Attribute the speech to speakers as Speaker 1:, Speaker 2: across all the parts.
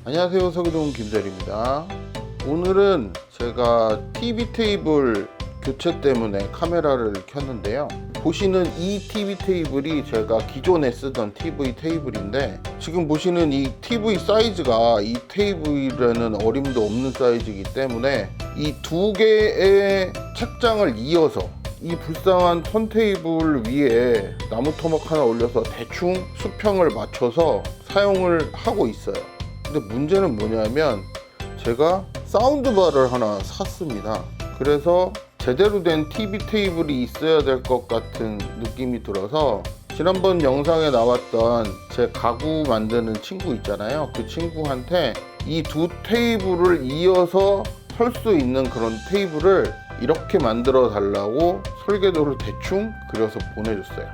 Speaker 1: 안녕하세요, 서기동 김대리입니다. 오늘은 제가 TV 테이블 교체 때문에 카메라를 켰는데요. 보시는 이 TV 테이블이 제가 기존에 쓰던 TV 테이블인데, 지금 보시는 이 TV 사이즈가 이 테이블에는 어림도 없는 사이즈이기 때문에 이 두 개의 책장을 이어서 이 불쌍한 턴테이블 위에 나무 토막 하나 올려서 대충 수평을 맞춰서 사용을 하고 있어요. 근데 문제는 뭐냐면 제가 사운드바를 하나 샀습니다. 그래서 제대로 된 TV 테이블이 있어야 될 것 같은 느낌이 들어서, 지난번 영상에 나왔던 제 가구 만드는 친구 있잖아요. 그 친구한테 이 두 테이블을 이어서 설 수 있는 그런 테이블을 이렇게 만들어 달라고 설계도를 대충 그려서 보내줬어요.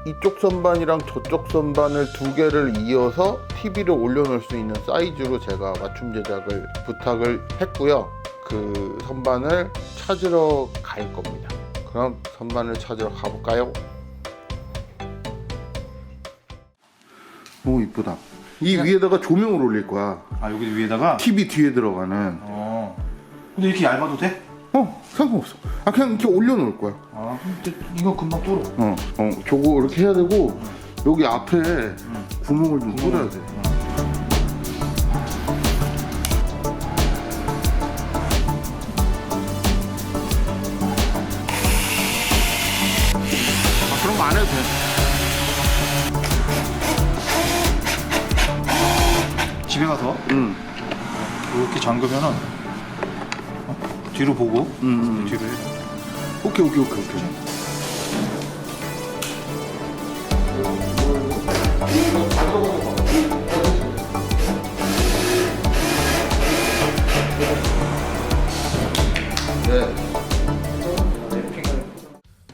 Speaker 1: 이쪽 선반이랑 저쪽 선반을 두 개를 이어서 TV를 올려놓을 수 있는 사이즈로 제가 맞춤 제작을 부탁을 했고요. 그 선반을 찾으러 갈 겁니다. 그럼 선반을 찾으러 가볼까요? 오, 이쁘다. 이 위에다가 조명을 올릴 거야.
Speaker 2: 아, 여기 위에다가?
Speaker 1: TV 뒤에 들어가는.
Speaker 2: 근데 이렇게 얇아도 돼?
Speaker 1: 상관없어. 그냥 이렇게 올려놓을 거야.
Speaker 2: 근데 이거 금방 뚫어.
Speaker 1: 저거 이렇게 해야 되고, 여기 앞에 구멍을 좀 뚫어야 돼. 그런 거 안 해도 돼.
Speaker 2: 집에 가서 이렇게 잠그면은 뒤로 보고 뒤로 해.
Speaker 1: 오케이. 네.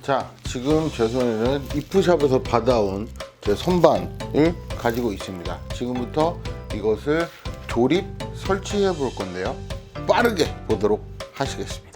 Speaker 1: 자, 지금 제 손에는 이프샵에서 받아온 제 선반을 가지고 있습니다. 지금부터 이것을 조립 설치해 볼 건데요. 빠르게 보도록 하시겠습니다.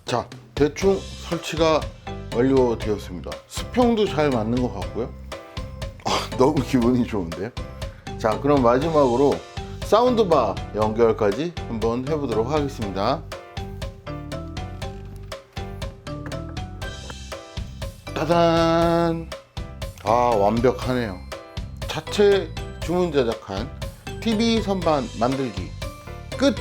Speaker 1: 자, 대충 설치가 완료되었습니다. 수평도 잘 맞는 것 같고요. 너무 기분이 좋은데요. 자, 그럼 마지막으로 사운드바 연결까지 한번 해보도록 하겠습니다. 따단! 완벽하네요. 자체 주문 제작한 TV 선반 만들기 끝!